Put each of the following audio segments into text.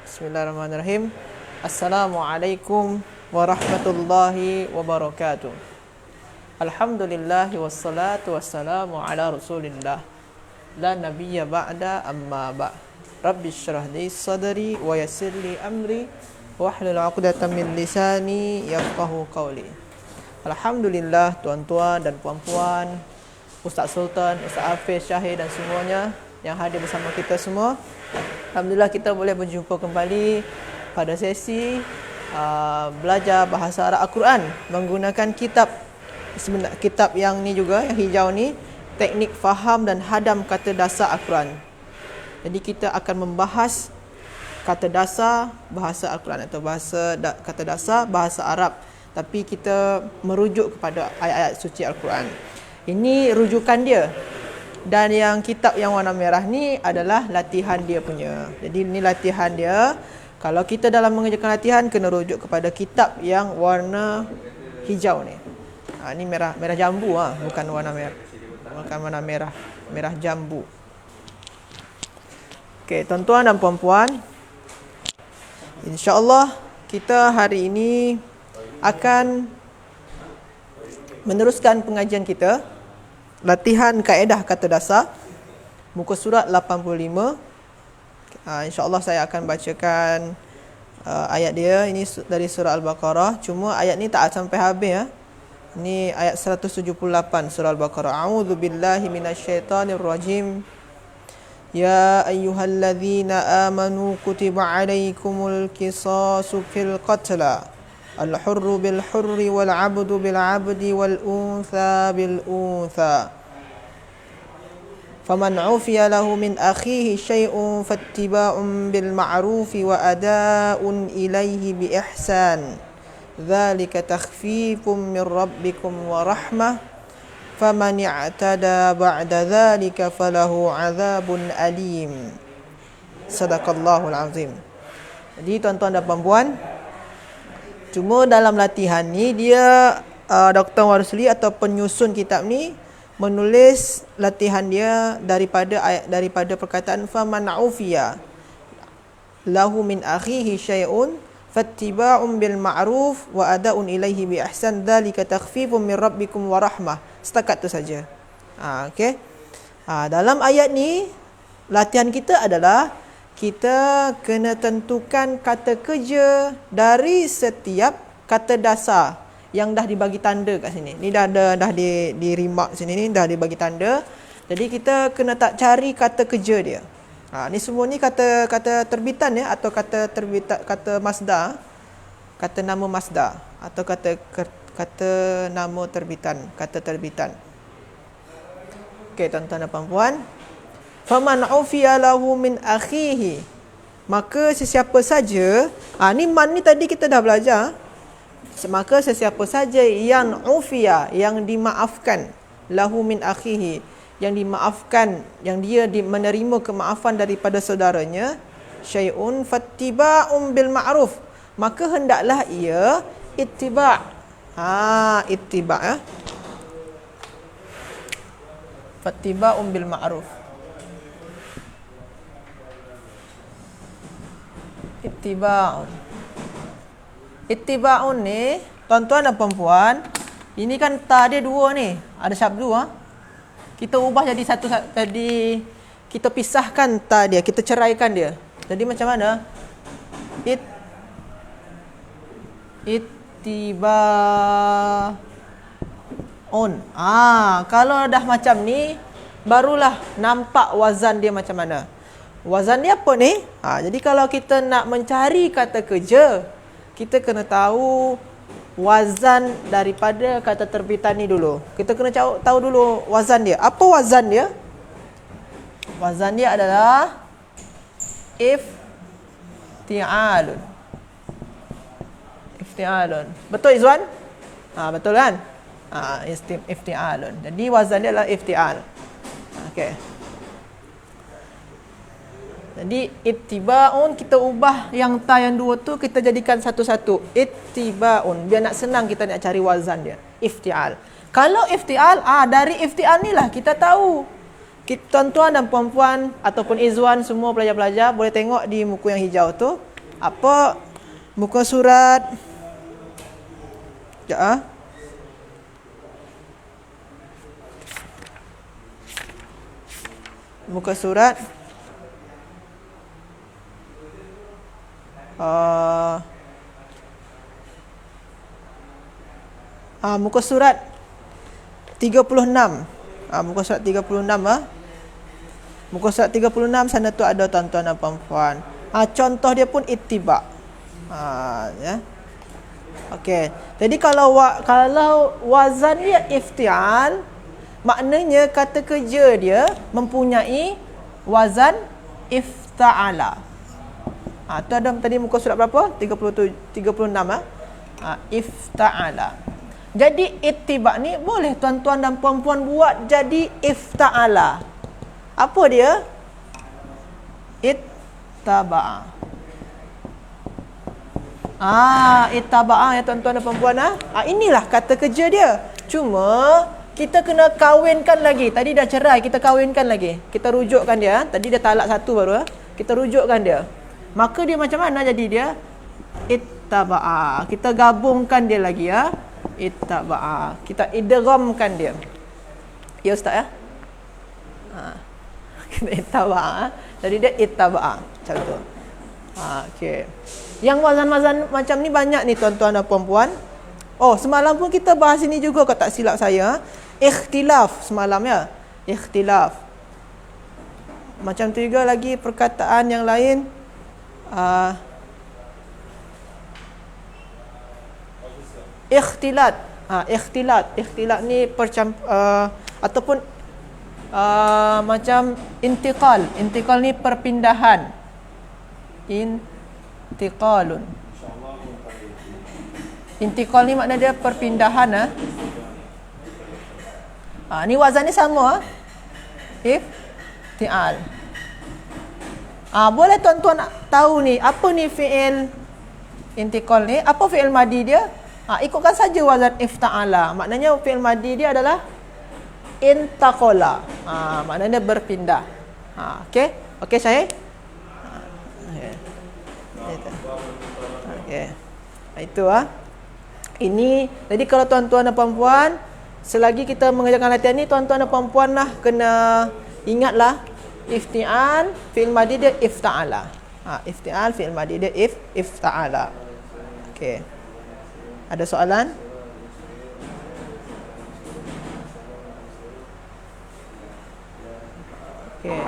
Bismillahirrahmanirrahim. Assalamualaikum warahmatullahi wabarakatuh. Alhamdulillah wassalatu wassalamu ala Rasulillah. La nabiyya ba'da amma ba'. Rabbi syrah li sadri wa yassir li amri wahlul 'uqdatam min lisani yafqahu qawli. Alhamdulillah, tuan-tuan dan puan-puan, Ustaz Sultan, Ustaz Hafiz, Syahir dan semuanya yang hadir bersama kita semua. Alhamdulillah kita boleh berjumpa kembali pada sesi belajar bahasa Arab Al-Quran menggunakan kitab yang ni juga, yang hijau ni, teknik faham dan hadam kata dasar Al-Quran. Jadi kita akan membahas kata dasar bahasa Al-Quran atau kata dasar bahasa Arab, tapi kita merujuk kepada ayat-ayat suci Al-Quran. Ini rujukan dia. Dan yang kitab yang warna merah ni adalah latihan dia punya. Jadi ni latihan dia. Kalau kita dalam mengerjakan latihan kena rujuk kepada kitab yang warna hijau ni. Ni merah jambu, bukan warna merah. Bukan warna merah, merah jambu. Okey, tuan-tuan dan puan-puan, insya-Allah kita hari ini akan meneruskan pengajian kita, latihan kaedah kata dasar, muka surat 85. InsyaAllah saya akan bacakan ayat dia. Ini dari surah Al-Baqarah. Cuma ayat ni tak sampai habis ya. Ini ayat 178 surah Al-Baqarah. A'udzu billahi minasyaitonir rajim. Ya ayyuhalladzina amanu kutiba alaikumul qisasu fil qatla. Al-hurru bil-hurri wal-'abdu bil-'abdi wal-untha bil-untha. Faman 'ufiya lahu min akhihi syai'un fattiba'un bil-ma'rufi wa ada'un ilaihi bi-ihsan. Dzalika takhfifun min rabbikum wa rahmah. Faman i'tada ba'da dzalika falahu 'adzabun alim. Sadaqallahul azim. Jadi tuan-tuan dan puan-puan, cuma dalam latihan ni dia Dr. Warsli atau penyusun kitab ni menulis latihan dia daripada perkataan faman ufiya lahu min akhihi syai'un fattiba'un bil ma'ruf wa ada'un ilaihi bi ihsan dzalika takhfifun min rabbikum wa rahmah. Setakat tu saja. Okey. Dalam ayat ni latihan kita adalah kita kena tentukan kata kerja dari setiap kata dasar yang dah dibagi tanda kat sini. Ni dah di remark sini ni dah dibagi tanda. Jadi kita kena tak cari kata kerja dia. Ni semua ni kata terbitan ya, atau kata terbitan, kata masdar, kata nama masdar atau kata nama terbitan, kata terbitan. Okey tuan-tuan dan puan-puan. Faman ufiya lahu min akhihi, maka sesiapa saja, ni man ni tadi kita dah belajar. Maka sesiapa saja yang ufiya, yang dimaafkan, lahu min akhihi, yang dimaafkan, yang dia menerima kemaafan daripada saudaranya, syai'un fattiba'un bil ma'ruf, maka hendaklah ia ittiba'. Ittiba' ya. Fattiba'un bil ma'ruf. Ittiba'un ni, tuan-tuan dan puan-puan, ini kan ta dia dua ni, ada syabdu kita ubah jadi satu, tadi kita pisahkan ta dia, kita ceraikan dia. Jadi macam mana? Ittiba'un. Kalau dah macam ni barulah nampak wazan dia macam mana. Wazan dia apa ni? Jadi kalau kita nak mencari kata kerja, kita kena tahu wazan daripada kata terbitan ni dulu. Kita kena tahu dulu wazan dia. Apa wazan dia? Wazan dia adalah ifti'alun. Ifti'alun. Betul Izwan? Betul kan? Ifti'alun. Jadi wazan dia adalah ifti'al. Okey. Jadi ittiba'un kita ubah yang ta yang dua tu kita jadikan satu-satu. Ittiba'un, biar nak senang kita nak cari wazan dia. Ifti'al. Kalau ifti'al, dari ifti'al ni lah kita tahu. Tuan-tuan dan puan-puan ataupun Izwan semua pelajar-pelajar boleh tengok di muka yang hijau tu. Apa muka surat? Ya. Muka surat muka surat 36. Muka surat 36 Muka surat 36 sana tu ada tuan-tuan dan puan-puan. Contoh dia pun ittiba. Ya. Okey. Jadi kalau wazan dia iftial, maknanya kata kerja dia mempunyai wazan ifta'ala. Tu ada tadi muka surat berapa? 36 ifta'ala. Jadi ittiba ni boleh tuan-tuan dan puan-puan buat jadi ifta'ala. Apa dia? Ittaba'a. Ittaba'a ya tuan-tuan dan puan-puan. Inilah kata kerja dia. Cuma kita kena kawinkan lagi. Tadi dah cerai, kita kawinkan lagi. Kita rujukkan dia. Tadi dia talak satu baru. Kita rujukkan dia. Maka dia macam mana jadi dia? Ittaba'a. Kita gabungkan dia lagi ya. Ittaba'a. Kita idghamkan dia. Ya Ustaz ya? Kita ittaba'a. Jadi dia ittaba'a. Macam tu. Okey. Yang wazan-wazan macam ni banyak ni tuan-tuan dan puan-puan. Semalam pun kita bahas ini juga kalau tak silap saya. Ikhtilaf semalam ya. Ikhtilaf. Macam tu juga lagi perkataan yang lain. Ikhtilat. Ikhtilat ni ataupun macam intiqal. Intiqal ni perpindahan. Intiqalun. Intiqal ni makna dia perpindahan. Ni wazan ni sama. Iftial. Boleh tuan-tuan tahu ni apa ni fi'il intiqal ni? Apa fi'il madi dia? Ikutkan saja wazan ifta'ala. Maknanya fi'il madi dia adalah intaqala. Maknanya berpindah. Okey? Okey Syahid? Okey. Itu Ini jadi kalau tuan-tuan dan puan-puan, selagi kita mengerjakan latihan ni, tuan-tuan dan puan-puan lah kena ingatlah iftial fi'il madi dia ifta'ala. Iftial fi'il madi dia ifta'ala. Okey. Ada soalan? Okey.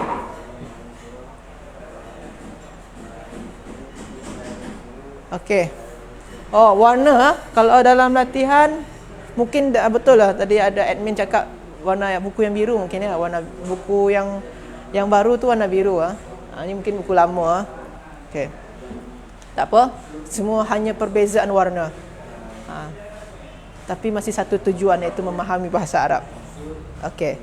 Okey. Warna kalau dalam latihan mungkin betul lah tadi ada admin cakap warna buku yang biru mungkin ya, warna buku yang baru tu warna biru ini mungkin buku lama Okey. Tak apa, semua hanya perbezaan warna. Tapi masih satu tujuan, iaitu memahami bahasa Arab. Okey.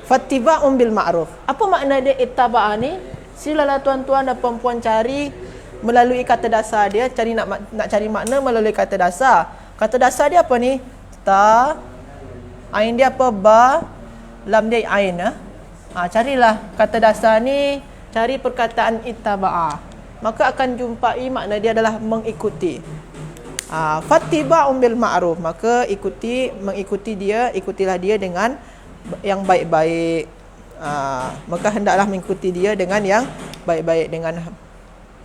Fattiba'un bil ma'ruf. Apa makna dia ittaba'a ni? Silalah tuan-tuan dan puan-puan cari melalui kata dasar dia, nak cari makna melalui kata dasar. Kata dasar dia apa ni? Ta, ain dia apa? Ba, lam dia ain. Carilah kata dasar ni, cari perkataan ittaba'a. Maka akan jumpai makna dia adalah mengikuti. Fattiba'un bil ma'ruf. Maka ikutilah dia dengan yang baik-baik. Maka hendaklah mengikuti dia dengan yang baik-baik, dengan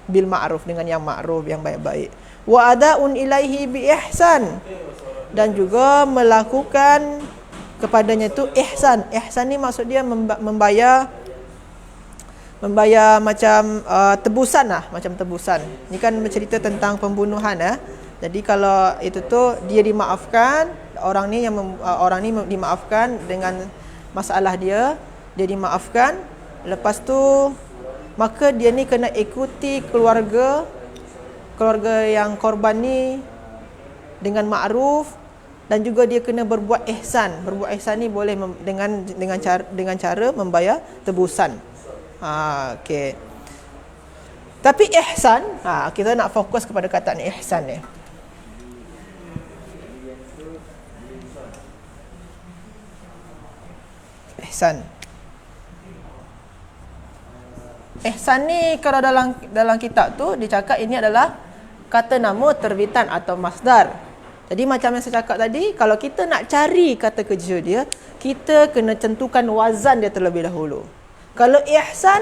bil ma'ruf, dengan yang ma'ruf, yang baik-baik. Wa ada'un ilaihi bi ihsan, dan juga melakukan kepadanya tu ihsan. Ihsan ni maksud dia membayar macam tebusan lah, macam tebusan. Ni kan bercerita tentang pembunuhan Jadi kalau itu tu dia dimaafkan, orang ni dimaafkan dengan masalah dia dimaafkan. Lepas tu maka dia ni kena ikuti keluarga yang korban ni dengan ma'ruf, dan juga dia kena berbuat ihsan. Berbuat ihsan ni boleh dengan cara membayar tebusan. Okey. Tapi ihsan, kita nak fokus kepada kataan ihsan ni. Ihsan. ihsan ni kalau dalam kitab tu dicakap ini adalah kata nama terbitan atau masdar. Jadi macam yang saya cakap tadi, kalau kita nak cari kata kerja dia, kita kena tentukan wazan dia terlebih dahulu. Kalau ihsan,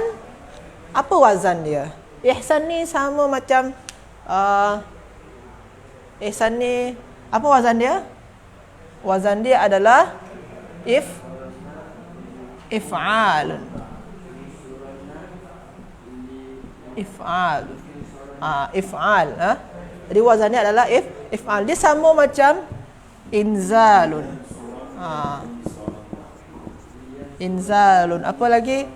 apa wazan dia? Ihsan ni sama macam ihsan ni apa wazan dia? Wazan dia adalah if'al. If'al. Jadi wazan dia adalah if'al. Dia sama macam inzalun. Inzalun. Apa lagi?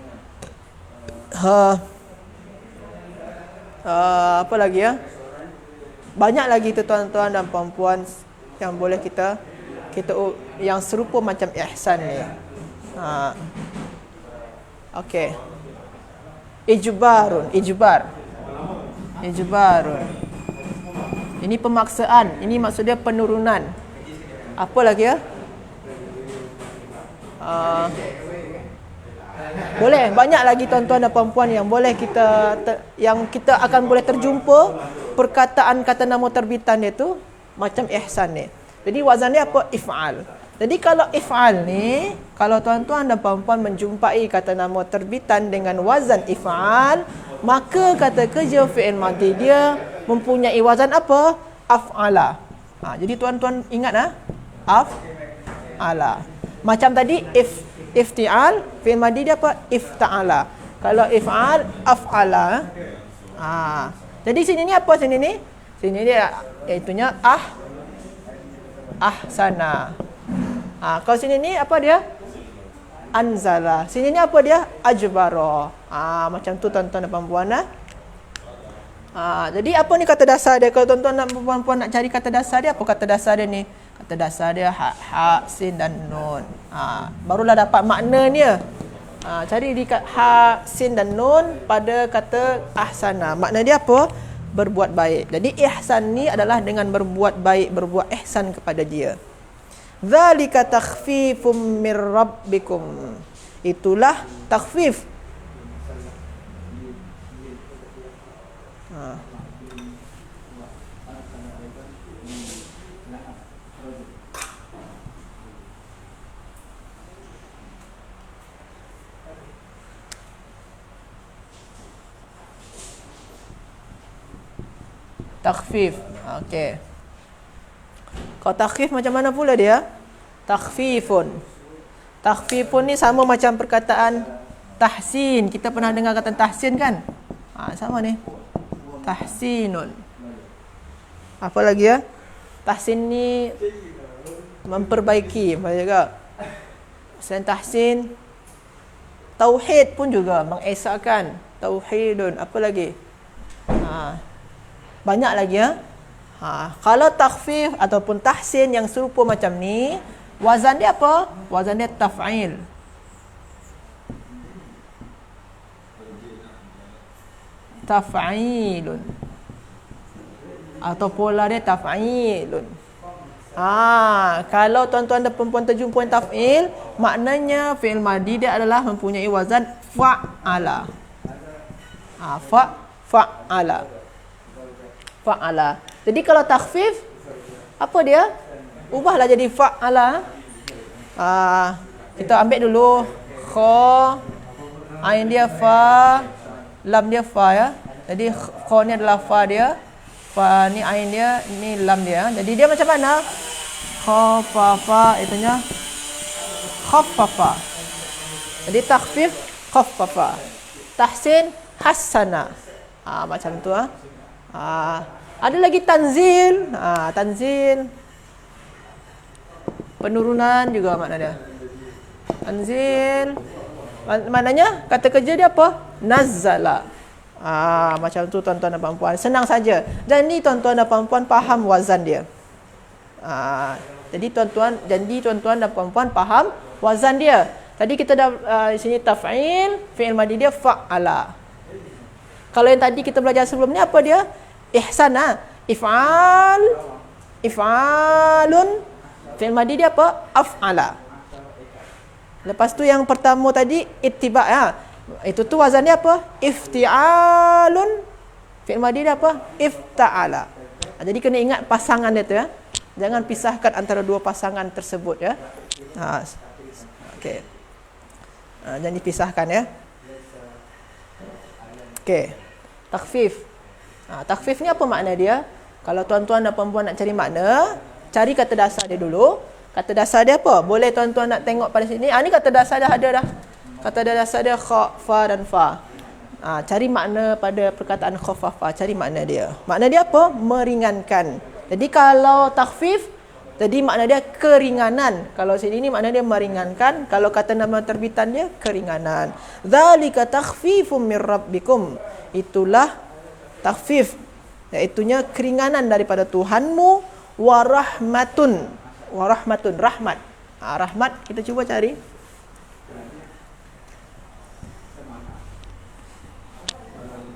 Apa lagi ya? Banyak lagi tu tuan-tuan dan puan-puan yang boleh kita yang serupa macam ihsan ni. Okey. Ijbarun. Ini pemaksaan. Ini maksudnya penurunan. Apa lagi ya? Boleh banyak lagi tuan-tuan dan puan-puan yang boleh yang kita akan boleh terjumpa perkataan kata nama terbitan dia tu macam ihsan ni. Jadi wazan dia apa? If'al. Jadi kalau if'al ni, kalau tuan-tuan dan puan-puan menjumpai kata nama terbitan dengan wazan if'al, maka kata kerja fi'il madhi dia mempunyai wazan apa? Af'ala. Jadi tuan-tuan ingat af'ala. Macam tadi ifti'al, fi'il madhi dia apa? Ifta'ala. Kalau if'al, af'ala. Jadi sini ni apa sini ni? Sini dia iaitunya ahsana. Kalau sini ni apa dia? Anzala. Sini ni apa dia? Ajbara. Macam tu tuan-tuan dan puan-puan. Jadi apa ni kata dasar dia? Kalau tuan-tuan dan puan-puan nak cari kata dasar dia, apa kata dasar dia ni? Kata dasar dia ha, sin dan nun. Barulah dapat maknanya. Cari di ha, sin dan nun pada kata ahsana. Makna dia apa? Berbuat baik. Jadi ihsan ni adalah dengan berbuat baik, berbuat ihsan kepada dia. Dzalika takhfifum mir rabbikum. Itulah takhfif. Takhfif. Okey. Kalau takhfif macam mana pula dia? Takhfifun. Takhfifun ni sama macam perkataan tahsin. Kita pernah dengar kata tahsin kan? Sama ni. Tahsinun. Apa lagi ya? Tahsin ni memperbaiki, apa juga? Selain tahsin, tauhid pun juga mengesahkan. Tauhidun. Apa lagi? Banyak lagi ya. Kalau takhfif ataupun tahsin yang serupa macam ni, wazan dia apa? Wazan dia taf'il. Taf'ilun. Atau pola dia taf'ilun. Kalau tuan-tuan dan puan-puan terjumpa yang taf'il, maknanya fi'il madhi dia adalah mempunyai wazan fa'ala. Fa'ala. Jadi kalau takhfif, apa dia? Ubahlah jadi fa'ala. Kita ambil dulu kha, ain dia fa, lam dia fa ya. Jadi kha ni adalah fa dia, fa ni ain dia, ni lam dia. Jadi dia macam mana? Khaffafa, itunya khaffafa. Jadi takhfif khaffafa. Tahsin hassana. Macam tu ada lagi tanzil. Tanzil penurunan juga makna dia. Tanzil maknanya kata kerja dia apa? Nazzala. Macam tu tuan-tuan dan puan-puan. Senang saja. Dan ni tuan-tuan dan puan-puan faham wazan dia. Jadi tuan-tuan dan puan-puan faham wazan dia. Tadi kita dah sini taf'il, fi'il madhi dia fa'ala. Kalau yang tadi kita belajar sebelum ni apa dia? Ihsan. If'alun. Fi'il madhi dia apa? Af'ala. Lepas tu yang pertama tadi ittiba'. Itu tu wazan dia apa? Ifti'alun. Fi'il madi dia apa? Ifta'ala. Jadi kena ingat pasangan dia tu ya. Jangan pisahkan antara dua pasangan tersebut ya. Okey. Jangan dipisahkan ya. Okey. Takhfif. Takhfif ni apa makna dia? Kalau tuan-tuan dan puan-puan nak cari makna, cari kata dasar dia dulu. Kata dasar dia apa? Boleh tuan-tuan nak tengok pada sini. Ni kata dasar dia ada dah. Kata dasar dia kha, fa dan fa. Cari makna pada perkataan khaffafa, cari makna dia. Makna dia apa? Meringankan. Jadi kalau takhfif, jadi makna dia keringanan. Kalau sini ni makna dia meringankan. Kalau kata nama terbitan dia keringanan. Dzalika takhfifum mir rabbikum. Itulah takhfif, iaitunya keringanan daripada Tuhanmu, warahmatun. Warahmatun, rahmat. Rahmat kita cuba cari.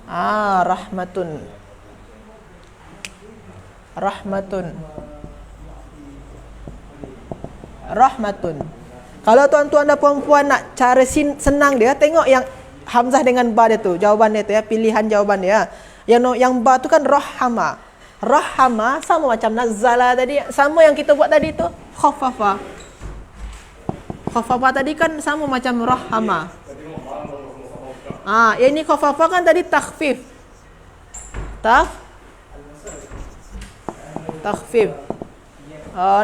Rahmatun. Rahmatun. Rahmatun. Kalau tuan-tuan dan puan-puan nak cara senang dia, tengok yang hamzah dengan ba dia tu, jawapan dia tu ya, pilihan jawapan dia. Yang ba tu kan rahama. Rahama sama macam nazala tadi, sama yang kita buat tadi tu, khaffafa. Khaffafa tadi kan sama macam rahama. Yang ini khaffafa kan tadi takhfif. Takhfif.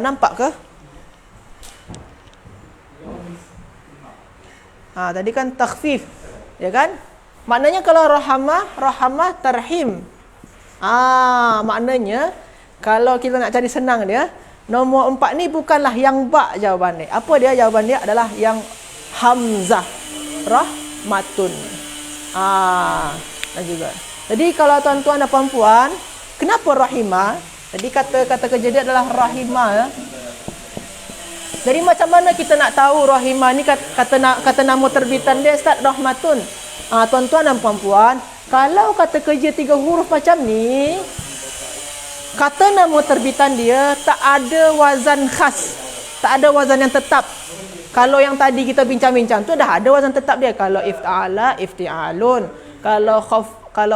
Nampak ke? Tadi kan takhfif. Ya kan? Maknanya kalau rahama tarhim. Maknanya kalau kita nak cari senang dia, nombor 4 ni bukanlah yang ba jawapan dia. Apa dia? Jawapan dia adalah yang hamzah. Rahmatun. Dan juga. Jadi kalau tuan-tuan dan puan-puan, kenapa rahimah? Jadi kata kerja dia adalah rahimah ya. Jadi macam mana kita nak tahu rahimah ni kata nama terbitan dia start rahmatun. Tuan-tuan dan puan-puan, kalau kata kerja 3 huruf macam ni, kata nama terbitan dia tak ada wazan khas, tak ada wazan yang tetap. Kalau yang tadi kita bincang-bincang tu dah ada wazan tetap dia. Kalau ifta'ala, ifti'alun. Kalau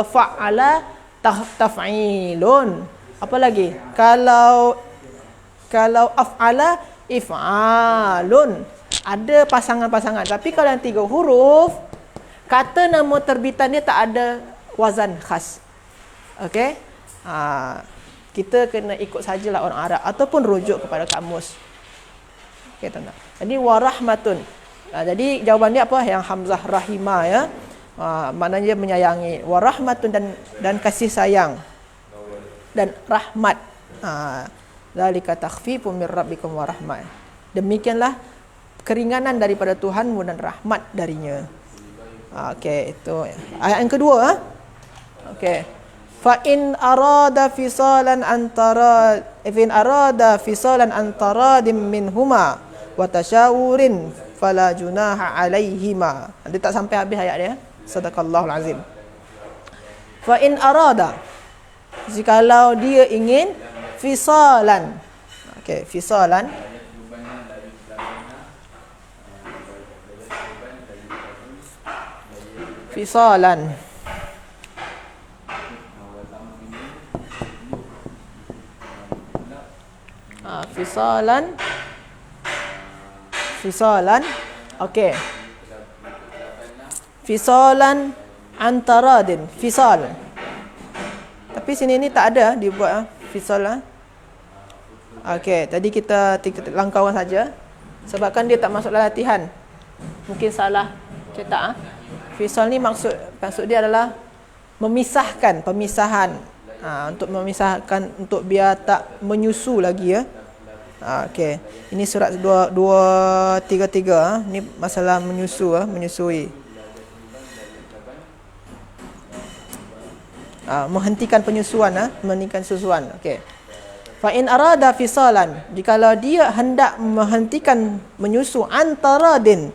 fa'ala, taf'ilun. Apa lagi? Kalau af'ala, if'alun. Ada pasangan-pasangan. Tapi kalau yang 3 huruf, kata nama terbitan dia tak ada wazan khas. Okey? Kita kena ikut sajalah orang Arab ataupun rujuk kepada kamus. Okey, tuan-tuan. Jadi warahmatun. Jadi jawapan dia apa? Yang hamzah rahimah ya. Maknanya menyayangi. Warahmatun dan kasih sayang. Dan rahmat. Zalika takhfifum mir rabbikum warahmah. Demikianlah keringanan daripada Tuhanmu dan rahmat darinya. Okey, itu ayat yang kedua. Okey. Fa in arada fisalan antara minhuma wa tashawurin fala junaha alaihima. Dia tak sampai habis ayat dia. Sadaqallahul azim. Fa in arada, jikalau dia ingin fisalan. Okey, fisalan. Fisalan. Fisalan. Okey. Fisalan antaradin. Fisal. Tapi sini ni tak ada dibuat fisal. Okey, tadi kita langkaukan saja sebabkan dia tak masuk dalam latihan. Mungkin salah cetak. Fisal ni maksud dia adalah memisahkan, pemisahan. Untuk memisahkan, untuk biar tak menyusu lagi ya. Okey. Ini surat 233. Ini masalah menyusui. Menghentikan penyusuan, menghentikan susuan. Okey. Fa in arada fisalan, jikalau dia hendak menghentikan menyusu antaradin.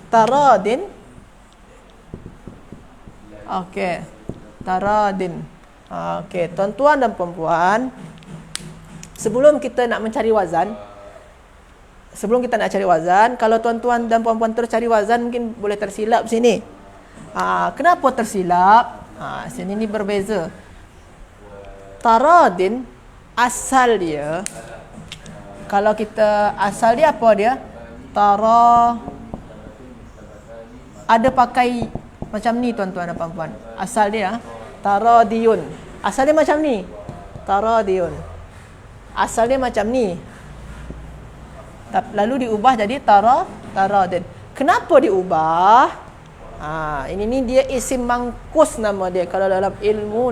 Taradin. Okey. Taradin. Okey, tuan-tuan dan puan-puan, sebelum kita nak cari wazan, kalau tuan-tuan dan puan-puan terus cari wazan mungkin boleh tersilap sini. Kenapa tersilap? Sini ni berbeza. Taradin asal dia, kalau kita asal dia apa dia? Ada pakai macam ni tuan-tuan dan puan-puan. Asal dia taradiyun. Asal dia macam ni. Taradiyun. Asal dia macam ni. Lalu diubah jadi taradin. Kenapa diubah? Ini dia isim mangkus nama dia. Kalau dalam ilmu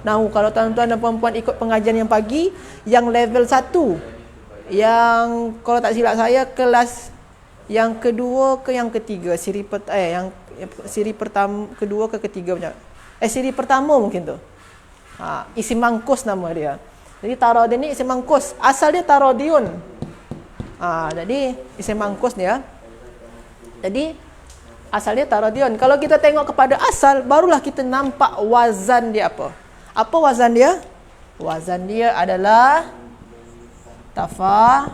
nahu, kalau tuan-tuan dan puan-puan ikut pengajian yang pagi, yang level 1, yang kalau tak silap saya kelas yang kedua ke yang ketiga, siri pertama, kedua ke ketiga macam. Siri pertama mungkin tu. Isim mangkus nama dia. Jadi taradin ni isim mangkus. Asal dia taradiyun. Jadi isim mangkus dia. Jadi asal dia taradiyun. Kalau kita tengok kepada asal, barulah kita nampak wazan dia apa. Apa wazan dia? Wazan dia adalah tafa'ilun.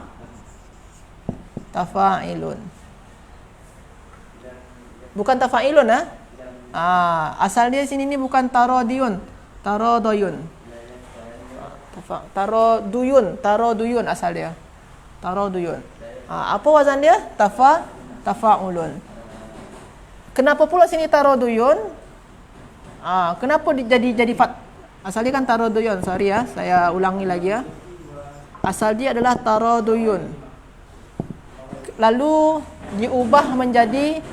Bukan tafa'ilun asal dia sini ni bukan taradiyun, taraduyun. Taraduyun asal dia. Taraduyun. Apa wazan dia? Tafa'ulun. Kenapa pula sini taraduyun? Kenapa jadi asal dia kan taraduyun. Sorry saya ulangi lagi Asal dia adalah taraduyun. Lalu diubah menjadi,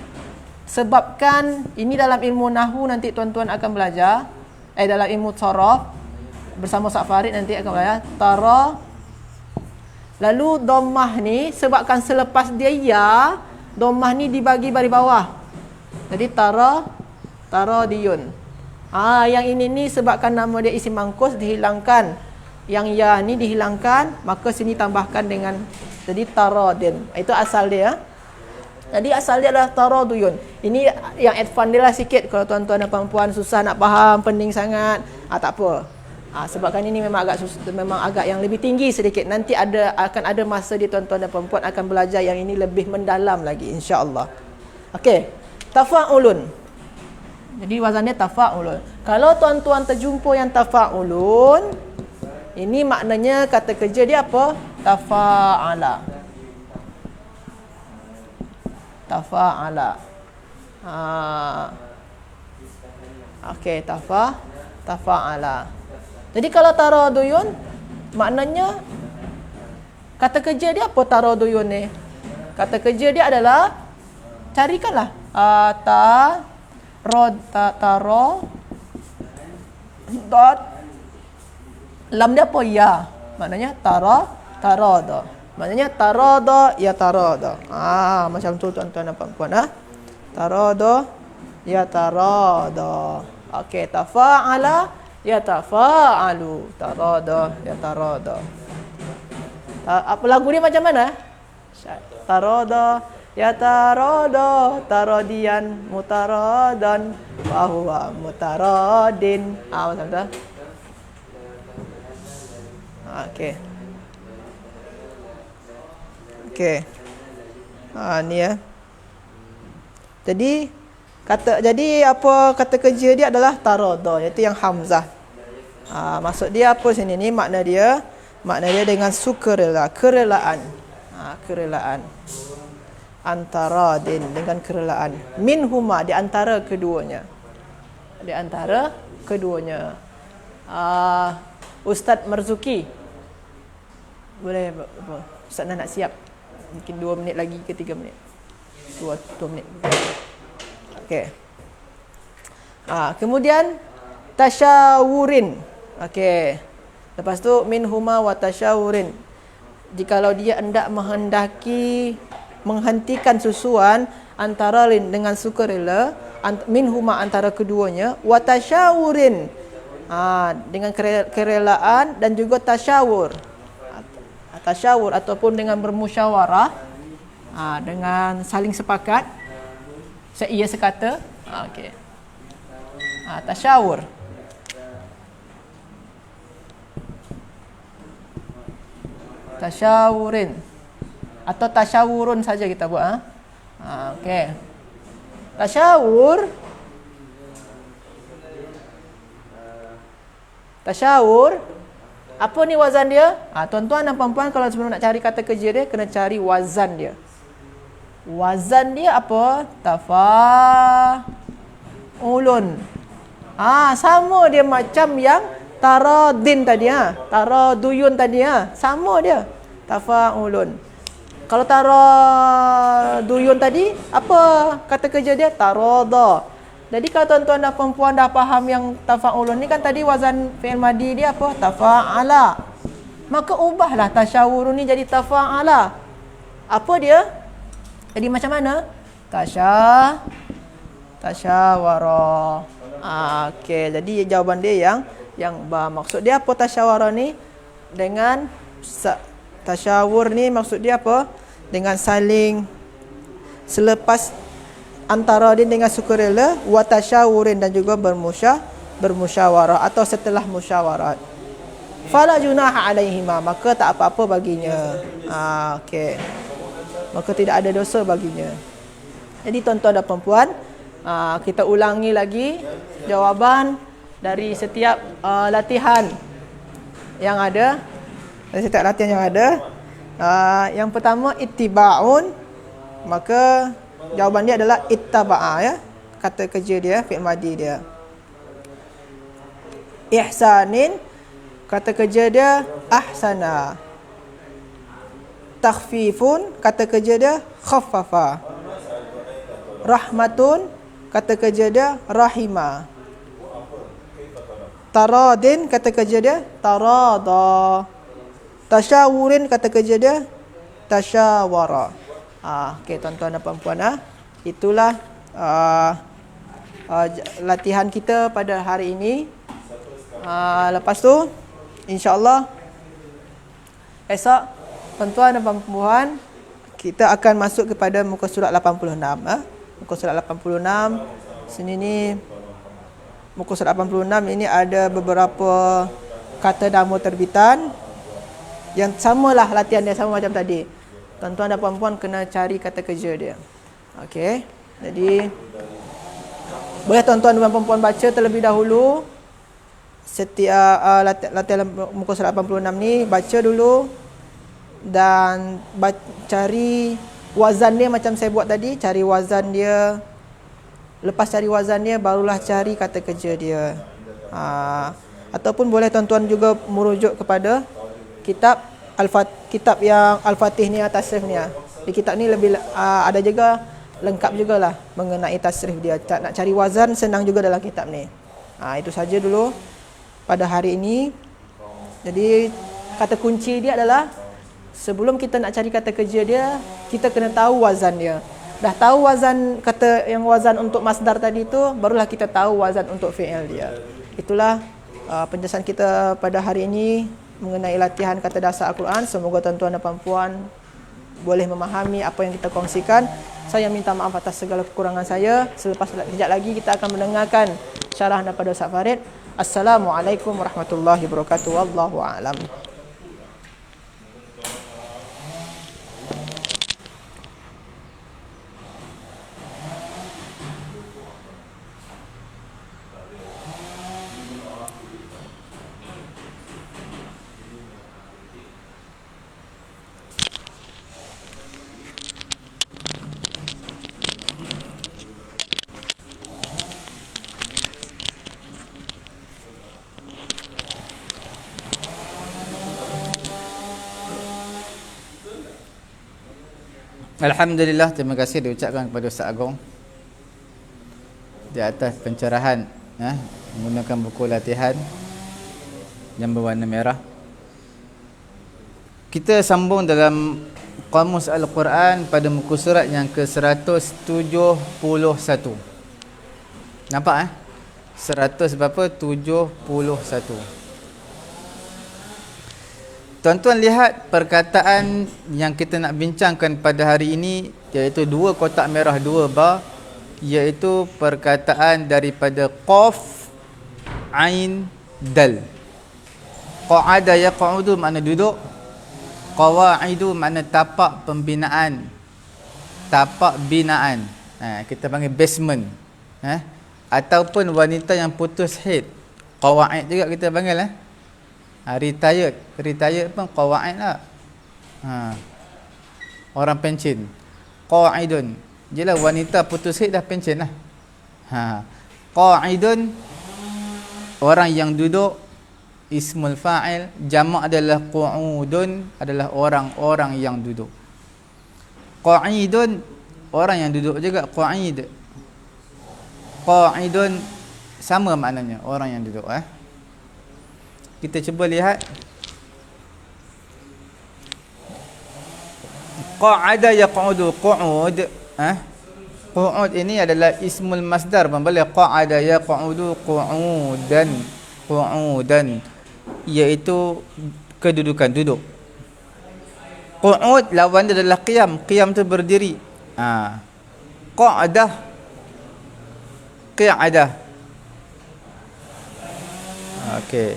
sebabkan ini dalam ilmu nahwu nanti tuan-tuan akan belajar, dalam ilmu sharaf bersama Ustaz Farid nanti akan belajar lalu dhammah ni sebabkan selepas dia ya, dhammah ni dibagi baris bawah. Jadi taradiyun. Yang ini ni sebabkan nama dia isim mangkus dihilangkan. Yang ya ni dihilangkan, maka sini tambahkan dengan jadi taradin. Itu asal dia. Jadi asal dia adalah taraduyun. Ini yang advance dia lah sikit. Kalau tuan-tuan dan puan-puan susah nak faham, pening sangat, tak apa. Sebabkan ini memang agak yang lebih tinggi sedikit. Nanti akan ada masa di tuan-tuan dan puan-puan akan belajar yang ini lebih mendalam lagi, insya-Allah. Okey. Tafa'ulun. Jadi wazannya tafa'ulun. Kalau tuan-tuan terjumpa yang tafa'ulun, ini maknanya kata kerja dia apa? Tafa'ala. Tafa'ala. Okey, tafa'ala. Jadi kalau taraduyun, maknanya kata kerja dia apa taraduyun ni? Kata kerja dia adalah, carikanlah dot lam dia apa? Ya. Maknanya tarada. Maknanya tarada ya tarada. Macam tu tuan-tuan dan puan-puan. Tarada ya tarada. Okey, tafa'ala ya tafa'alu. Tarada ya tarada. Apa lagu dia macam mana? Tarada ya tarada, taradian mutaradan, bahwa mutaradin. Macam tu. Okey. Ni Jadi apa kata kerja dia adalah tarada, iaitu yang hamzah. Maksud dia apa sini ni? Makna dia dengan sukarela, kerelaan. Kerelaan. Antaradin, dengan kerelaan. Minhuma, di antara keduanya. Di antara keduanya. Ustaz Marzuki, boleh Ustaz nak siap? Mungkin 2 minit lagi ke 3 minit? 2 minit. Okey. Kemudian tasyawurin. Okey. Lepas tu minhuma wa tasyawurin. Jikalau dia menghendaki menghentikan susuan antara dengan sukarela, minhuma antara keduanya, wa tasyawurin. Dengan kerelaan dan juga tasyawur. Tasyawur ataupun dengan bermusyawarah, dengan saling sepakat, seia sekata. Okey. Tasyawur. Tasyawurin atau tasyawurun saja kita buat. Okey. Tasyawur Tasyawur, apa ni wazan dia? Tuan-tuan dan puan-puan, kalau sebelum nak cari kata kerja dia, kena cari wazan dia. Wazan dia apa? Tafa'ulun. Sama dia macam yang taradin tadi, taraduyun tadi, sama dia. Tafa'ulun. Kalau taraduyun tadi, apa kata kerja dia? Tarada. Jadi kalau tuan-tuan dan perempuan dah faham yang tafa'ulun ni kan, tadi wazan fi'il madi dia apa? Tafa'ala. Maka ubahlah tasyawurun ni jadi tafa'ala. Apa dia? Jadi macam mana? Tasyawara. Okey, jadi jawapan dia yang maksud dia apa tasyawara ni? Dengan tasyawur ni maksud dia apa? Dengan saling selepas antara dia dengan sukarela, wa tasyawurin, dan juga bermusyawarah atau setelah musyawarah. Fala junaha alaihima, maka tak apa-apa baginya. Okey. Maka tidak ada dosa baginya. Jadi tuan-tuan dan puan-puan, kita ulangi lagi jawapan dari setiap latihan yang ada. Dari setiap latihan yang ada. Yang pertama ittiba'un, maka jawapan dia adalah ittaba'a, ya. Kata kerja dia, fi'il madi dia. Ihsanin, kata kerja dia ahsana. Takhfifun, kata kerja dia khaffafa. Rahmatun, kata kerja dia rahima. Taradin, kata kerja dia tarada. Tasyawurin, kata kerja dia tasyawara. Okey tuan-tuan dan puan-puan, itulah latihan kita pada hari ini. Lepas tu insya-Allah esok tuan-tuan dan puan-puan, kita akan masuk kepada muka surat 86. Muka surat 86 sini ni, muka surat 86 ini ada beberapa kata nama terbitan yang samalah latihan dia, sama macam tadi. Tuan-tuan dan puan-puan kena cari kata kerja dia. Okey. Jadi boleh tuan-tuan dan puan-puan baca terlebih dahulu setiap latihan muka surat 86 ni, baca dulu dan cari wazan dia macam saya buat tadi. Cari wazan dia, lepas cari wazan dia barulah cari kata kerja dia. Ataupun boleh tuan-tuan juga merujuk kepada kitab yang Al-Fatih ni, tasrif ni. Di kitab ni lebih ada juga, lengkap jugalah mengenai tasrif dia. Nak cari wazan senang juga dalam kitab ni. Itu saja dulu pada hari ini. Jadi kata kunci dia adalah, sebelum kita nak cari kata kerja dia, kita kena tahu wazan dia. Dah tahu wazan, kata yang wazan untuk masdar tadi tu, barulah kita tahu wazan untuk fi'il dia. Itulah penjelasan kita pada hari ini mengenai latihan kata dasar Al-Quran. Semoga tuan-tuan dan puan-puan boleh memahami apa yang kita kongsikan. Saya minta maaf atas segala kekurangan saya. Selepas sekejap lagi kita akan mendengarkan syarah daripada Ustaz Farid. Assalamualaikum warahmatullahi wabarakatuh. Wallahu a'lam. Alhamdulillah, terima kasih diucapkan kepada Ustaz Agong di atas pencerahan menggunakan buku latihan yang berwarna merah. Kita sambung dalam Qamus Al-Quran pada muka surat yang ke-171. Nampak 100 berapa? 71. Tuan-tuan lihat perkataan yang kita nak bincangkan pada hari ini, iaitu dua kotak merah, dua bar, iaitu perkataan daripada Qaf, Ain, Dal. Qa'ada yaq'udu makna duduk, qawa'idu makna tapak pembinaan, tapak binaan. Kita panggil basement. Ataupun wanita yang putus haid, Qawaid juga kita panggil retired pun qawaid lah. Orang pencen. Qaidun. Jelah wanita putus haid dah pencen lah. Qaidun, orang yang duduk. Ismul fa'il, jamak adalah qu'udun, adalah orang-orang yang duduk. Qa'idun, orang yang duduk juga qa'id. Qa'idun sama maknanya, orang yang duduk. Kita cuba lihat. Qa'ada yaq'udu, qu'ud. Qu'ud ini adalah ismul masdar, boleh qa'ada yaq'udu qu'udan. Qu'udan, iaitu kedudukan, duduk. Qu'ud lawan dia adalah qiyam. Qiyam tu berdiri. Qa'dah, qi'adah. Okey.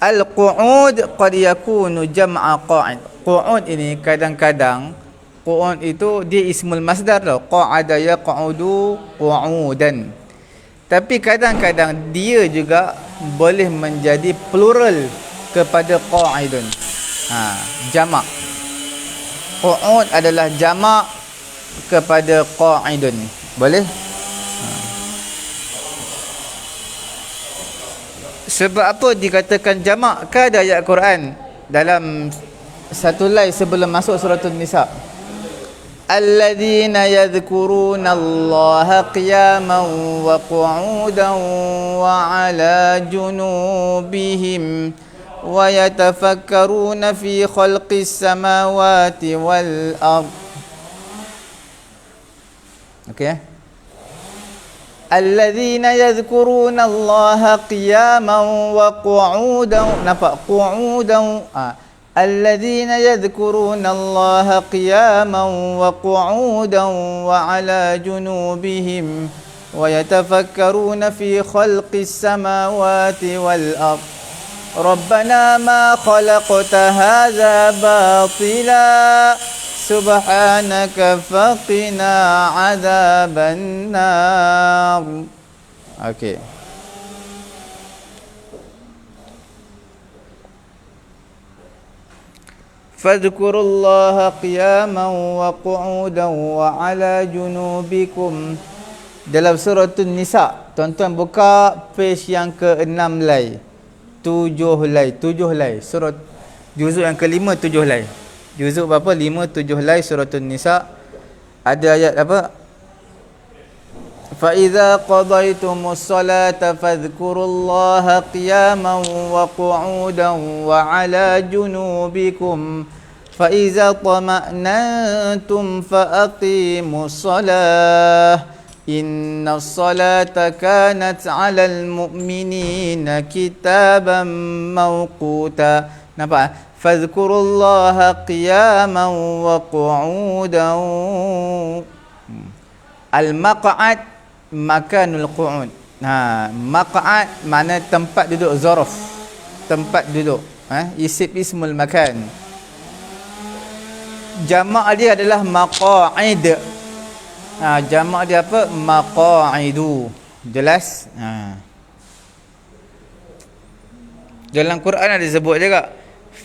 Al-qu'ud qad yakunu jam'a qa'id. Qu'ud ini kadang-kadang, qu'ud itu dia ismul masdar tau. Qa'ada yaq'udu qu'udan. Tapi kadang-kadang dia juga boleh menjadi plural kepada qa'idun. Jamak. Qu'ud adalah jamak kepada qa'idun. Boleh? Sebab apa dikatakan jamak? Kan ada ayat Quran dalam satu lay sebelum masuk surah An-Nisa. Alladzina yadhkuruna Allaha qiyaman wa qu'udan wa 'ala junubihim wa yatafakkaruna fi khalqis samawati wal ard. Okey. Alladzina yadhkuruna Allaha qiyaman wa qu'udan. Nampak qu'udan. الذين يذكرون الله قياما وقعودا وعلى جنوبهم ويتفكرون في خلق السماوات والأرض ربنا ما خلقت هذا باطلا سبحانك فقنا عذاب النار. Okay. Fadhkurullaha qiyaman wa qu'udan wa 'ala junubikum. Dalam surah An-Nisa, tuan-tuan buka page yang ke-6 lay. 7 lay. Surah juzuk yang kelima 7 lay. Juzuk berapa? 5 7 lay surah An-Nisa. Ada ayat apa? Fa idza qadaytumus salata fadhkurullaha qiyaman wa qu'udan wa 'ala junubikum fa idza tama'nantum fa aqimus salah innas salata kanat 'alal mu'minina kitaban mawquta. Nampak? Fadhkurullaha qiyaman wa qu'udan. Al-maq'ad makanul qu'ud. Maq'ad mana tempat duduk, zarf, tempat duduk. Isim ismul makan. Jamak dia adalah maqa'id. Jamak dia apa? Maqa'idu. Jelas? Dalam Quran ada sebut juga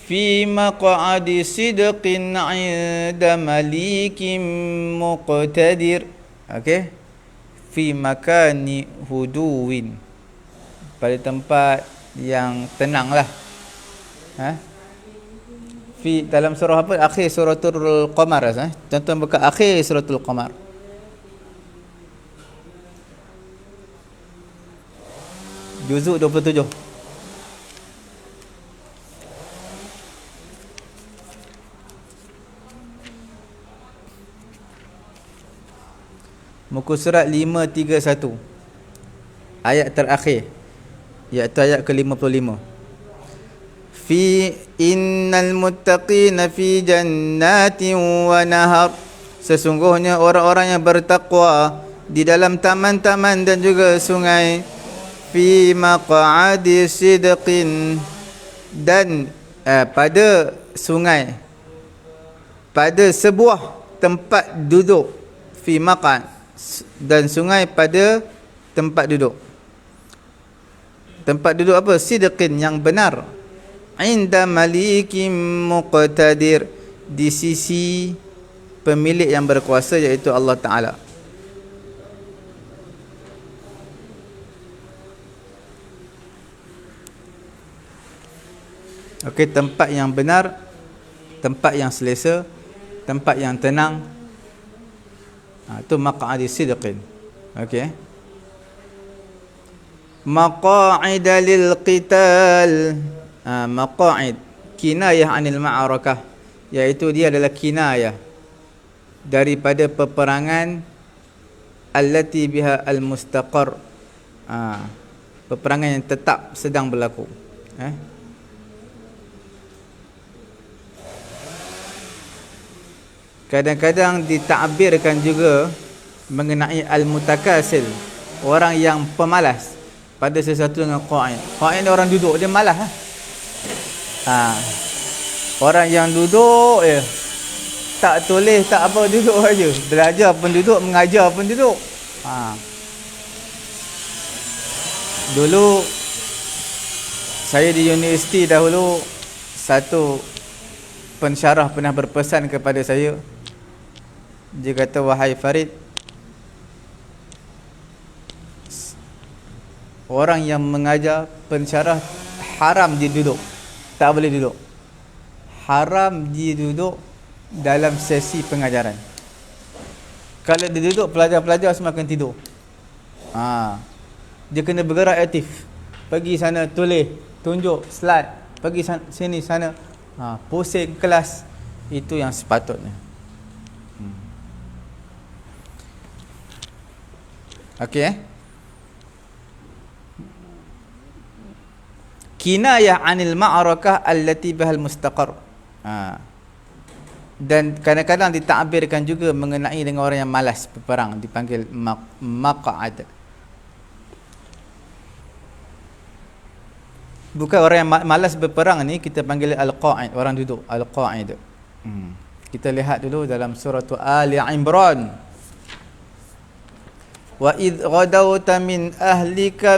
fi maq'adi sidqin 'inda malikin muqtadir. Okey, fi makani huduwin, pada tempat yang tenang lah. Fi dalam surah apa? Akhir suratul Qamar. Tuan-tuan buka akhir suratul Qamar. Juzuk 27. Muka surat 531. Ayat terakhir, iaitu ayat ke-55. Fi innal muttaqina fi jannatin wa nahar. Sesungguhnya orang-orang yang bertakwa di dalam taman-taman dan juga sungai. Fi maq'adi sidqin, dan pada sungai, pada sebuah tempat duduk. Fi maq'ad, dan sungai pada tempat duduk. Tempat duduk apa? Sidqin, yang benar. Inda malikim muqtadir, di sisi pemilik yang berkuasa, iaitu Allah Ta'ala. Okey, tempat yang benar, tempat yang selesa, tempat yang tenang. Itu maq'adi sidqin. Okey. Maq'ida lil qital. Maq'id kinayah anil ma'arakah, iaitu dia adalah kinayah daripada peperangan allati biha al mustaqar, peperangan yang tetap sedang berlaku. Kadang-kadang ditakbirkan juga mengenai al-mutakasil, orang yang pemalas pada sesuatu dengan qa'id. Qa'id orang duduk, dia malas. Orang yang duduk je, tak tulis, tak apa, duduk aja. Belajar pun duduk, mengajar pun duduk. Dulu saya di universiti dahulu, satu pensyarah pernah berpesan kepada saya. Dia kata, wahai Farid, orang yang mengajar, pensyarah, haram dia duduk, tak boleh duduk. Haram dia duduk dalam sesi pengajaran. Kalau dia duduk, pelajar-pelajar semua akan tidur. Dia kena bergerak aktif, pergi sana tulis, tunjuk slide, pergi sana, sini sana, pusing kelas. Itu yang sepatutnya. Okey. Kinayah anil ma'arakah allati bihal mustaqar. Dan kadang-kadang ditakbirkan juga mengenai dengan orang yang malas berperang, dipanggil maq'ad. Bukan orang yang malas berperang ni kita panggil al-qa'id, orang duduk, al-qa'id. Kita lihat dulu dalam surah Ali Imran. Wa idh ghadawta min ahlika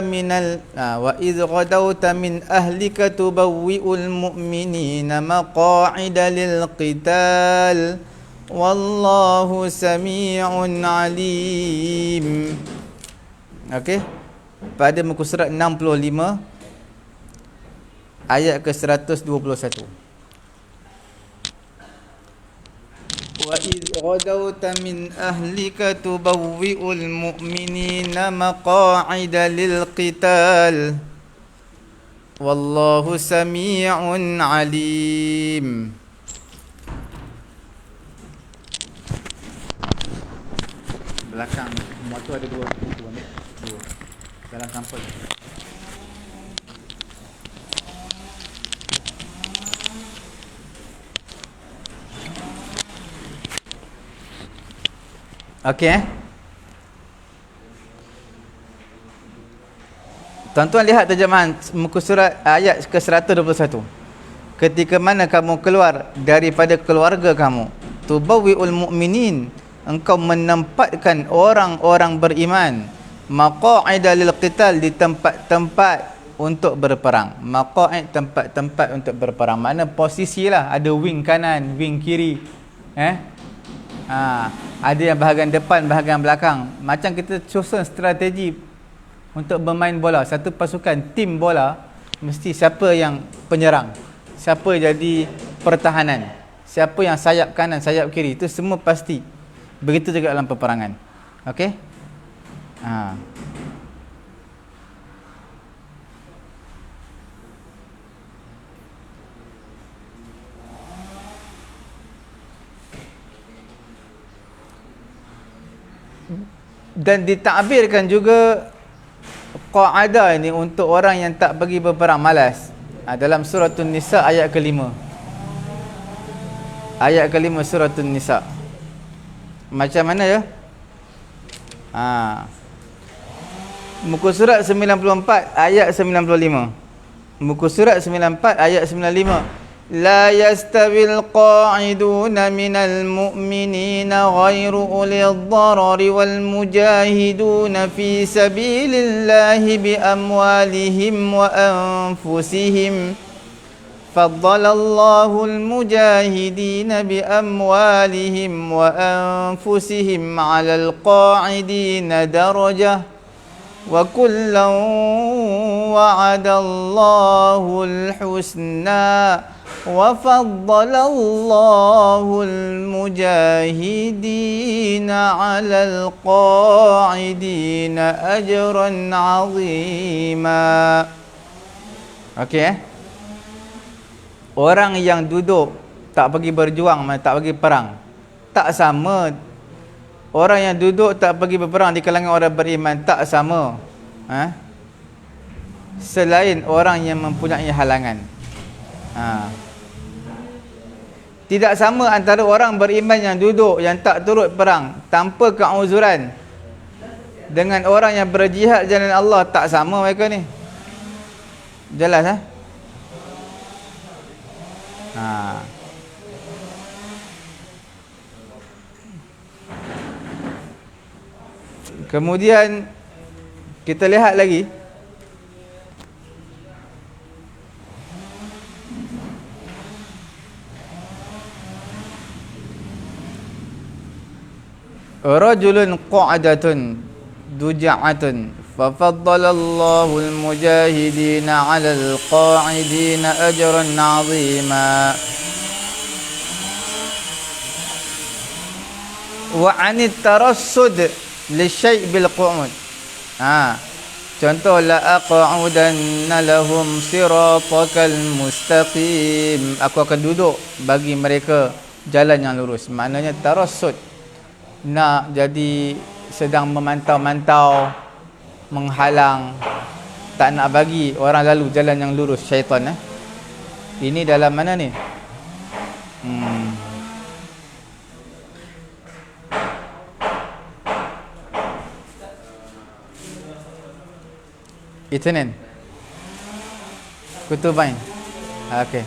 tubawwi'ul mu'minina maqa'ida lil qital wallahu sami'un alim. Okey, pada muka surat 65 ayat ke 121. Wa idh ghadawta min ahlika tubawwi'ul mu'minina maqa'ida lil qital wallahu sami'un alim. Belakang motor ada dua buku, ambil dua dalam sampel. Okey. Tuan-tuan lihat terjemahan muka surat ayat ke-121. Ketika mana kamu keluar daripada keluarga kamu, tubawwi'ul mu'minin, engkau menempatkan orang-orang beriman, maqa'ida lil qital, di tempat-tempat untuk berperang. Maqa'id, tempat-tempat untuk berperang. Makna posisilah, ada wing kanan, wing kiri. Ada yang bahagian depan, bahagian belakang. Macam kita susun strategi untuk bermain bola. Satu pasukan, tim bola, mesti siapa yang penyerang, siapa jadi pertahanan, siapa yang sayap kanan, sayap kiri. Itu semua pasti. Begitu juga dalam peperangan. Okey? Dan ditakbirkan juga qa'ada ini untuk orang yang tak pergi berperang, malas. Dalam surah An-Nisa ayat ke-5. Ayat ke-5 surah An-Nisa. Macam mana ya? Muka surat 94 ayat 95. Muka surat 94 ayat 95. لا يستوي القاعدون من المؤمنين غير أولي الضرر والمجاهدون في سبيل الله بأموالهم وأنفسهم فضل الله المجاهدين بأموالهم وأنفسهم على القاعدين درجة وكلا وعد الله الحسنى وفضل الله المجاهدين على القاعدين أجرا عظيما. Okey. Orang yang duduk tak pergi berjuang, tak pergi perang, tak sama. Orang yang duduk tak pergi berperang di kalangan orang beriman tak sama. Selain orang yang mempunyai halangan. Tidak sama antara orang beriman yang duduk, yang tak turut perang tanpa keuzuran, dengan orang yang berjihad jalan Allah. Tak sama mereka ni. Jelas Kemudian kita lihat lagi rajulun qa'datun duja'atun fafaddalallahu al-mujahidina 'ala al-qa'idina ajran 'azima wa 'anit tarassud lisyai' bil qu'ud. Contoh, la aq'udanna lahum siratakal mustaqim, aku akan duduk bagi mereka jalan yang lurus. Maknanya tarassud, nak jadi sedang memantau-mantau, menghalang, tak nak bagi orang lalu jalan yang lurus, syaitan. Ini dalam mana ni? Itanin Kutubain. Okey.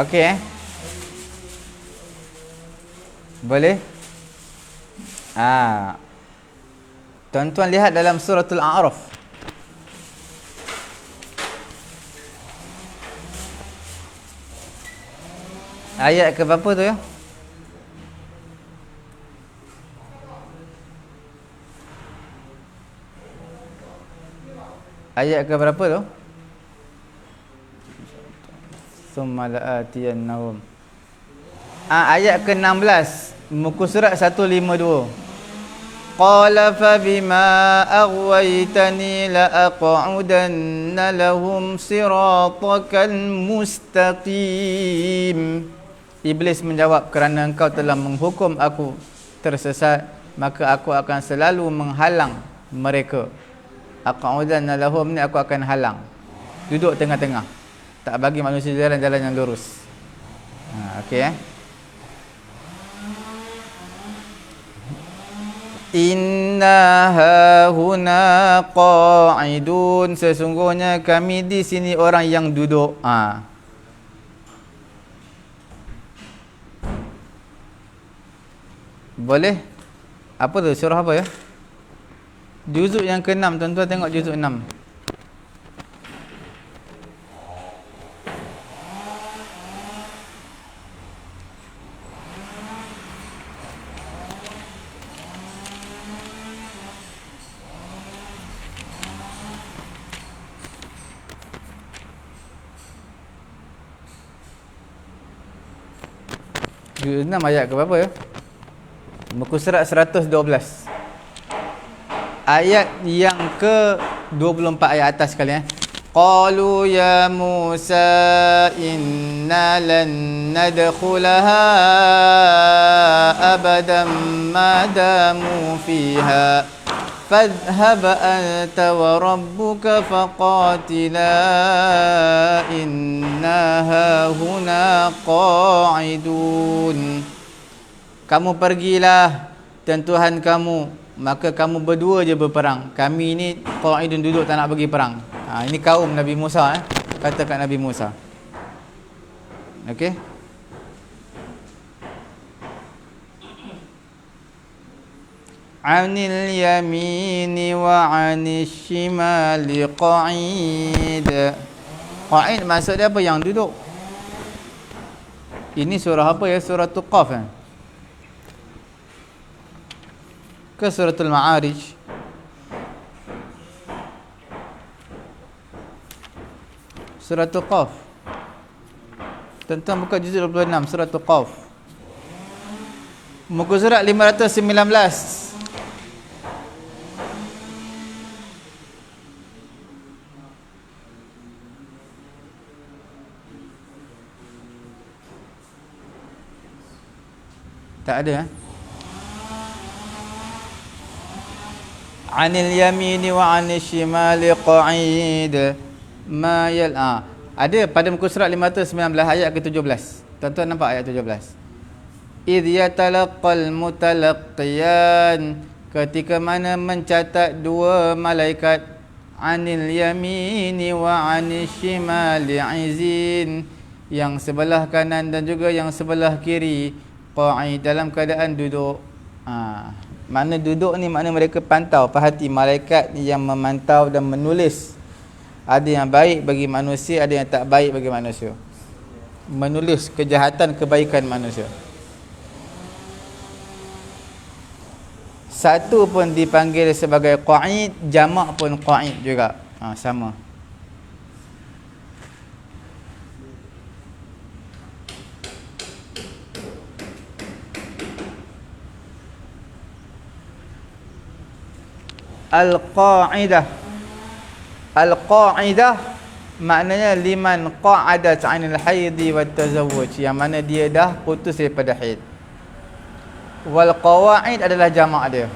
Okey. Boleh? Tuan-tuan lihat dalam suratul A'raf. Ayat ke berapa tu ya? Ayat ke berapa tu? Summa la'atiyannahum. Ayat ke-16, muka surat 152. Qala fa bima aghwaytani la aq'udanna lahum siratakal mustaqim. Iblis menjawab, kerana engkau telah menghukum aku tersesat, maka aku akan selalu menghalang mereka. Aq'udanna lahum ni, aku akan halang, duduk tengah-tengah, tak bagi manusia jalan-jalan yang lurus. Okey. Inna hahuna qa'idun, sesungguhnya kami di sini orang yang duduk. Boleh? Apa tu? Surah apa ya? Juzuk yang ke-6, tuan-tuan tengok juzuk 6. Juzuk 6 ayat ke berapa ya? Muka surat 112. Ayat yang ke-24, ayat atas sekali. Qalu ya Musa inna lan nadkhulaha abadan ma damu fiha fadhhab anta wa rabbuka faqatila inna hahuna qa'idun. kamu pergilah dan Tuhan kamu, maka kamu berdua je berperang. Kami ni qa'idun duduk tak nak pergi perang. Ini kaum Nabi Musa kata kat Nabi Musa. Okey. Anil yamini wa anil shimali qa'id. Qa'id maksud dia apa? Yang duduk. Ini surah apa ya? Suratul Qaf ke suratul Ma'arij? Suratul Qaf. Tentang buka juzuk 26 suratul Qaf. Muka surat 519. Tak ada Anil yamini wa anil shimali qa'id ma yal ada pada muka surat 519 ayat ke-17. Tuan-tuan nampak ayat 17? Idh yatalaqqal mutalaqqiyan, ketika mana mencatat dua malaikat, anil yamini wa anil shimali izin, yang sebelah kanan dan juga yang sebelah kiri, qa'id, dalam keadaan duduk. Makna duduk ni makna mereka pantau, perhati malaikat yang memantau dan menulis. Ada yang baik bagi manusia, ada yang tak baik bagi manusia. Menulis kejahatan, kebaikan manusia. Satu pun dipanggil sebagai qa'id, jamak pun qa'id juga. Sama. Al-qa'idah. Al-qa'idah maknanya liman qa'adat 'anil haidhi wat tazawwuj, yang mana dia dah putus daripada haid. Wal qawa'id adalah jamak dia.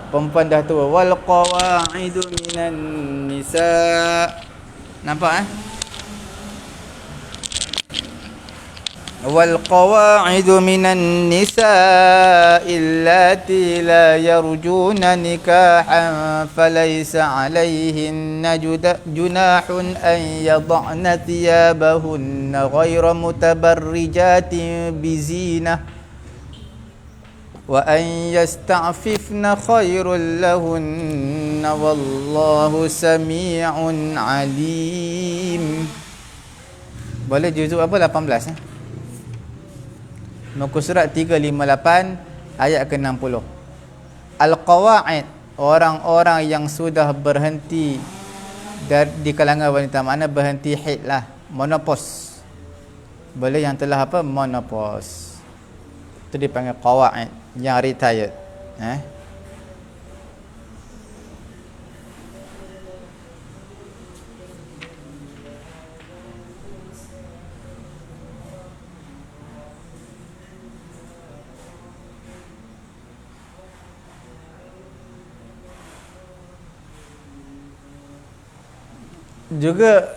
Perempuan dah tua. Wal qawa'idu minan nisa. Nampak wal qawa'idu minan nisa illati la yarjuna nikahan falaysa 'alayhinna junahun an yad'na thiyabahunna ghayra mutabarrijatin bizinah wa an yasta'fifna khairul lahunna wallahu sami'un 'alim. Boleh juzuk apa? 18 Muka surat 358 ayat ke-60. Al-qawa'id, orang-orang yang sudah berhenti di kalangan wanita, makna berhenti haid lah, menopause. Boleh yang telah apa? Menopause. Itu dipanggil qawa'id, yang retired. Juga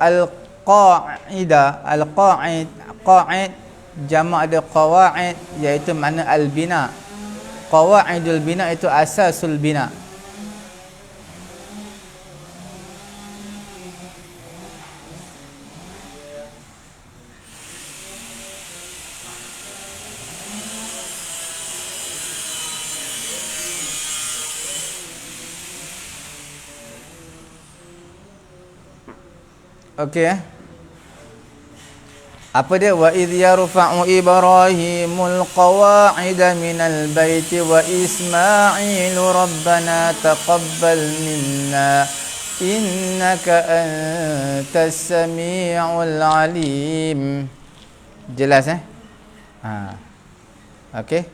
al-qa'idah, qa'id jamak dia qawa'id, iaitu makna al-bina. Qawa'idul bina itu asasul bina. Okey. Apa dia? Wa idh yarfa'u Ibrahimul qawa'ida minal baiti wa Ismailu rabbana taqabbal minna innaka antas sami'ul alim. Jelas Okey.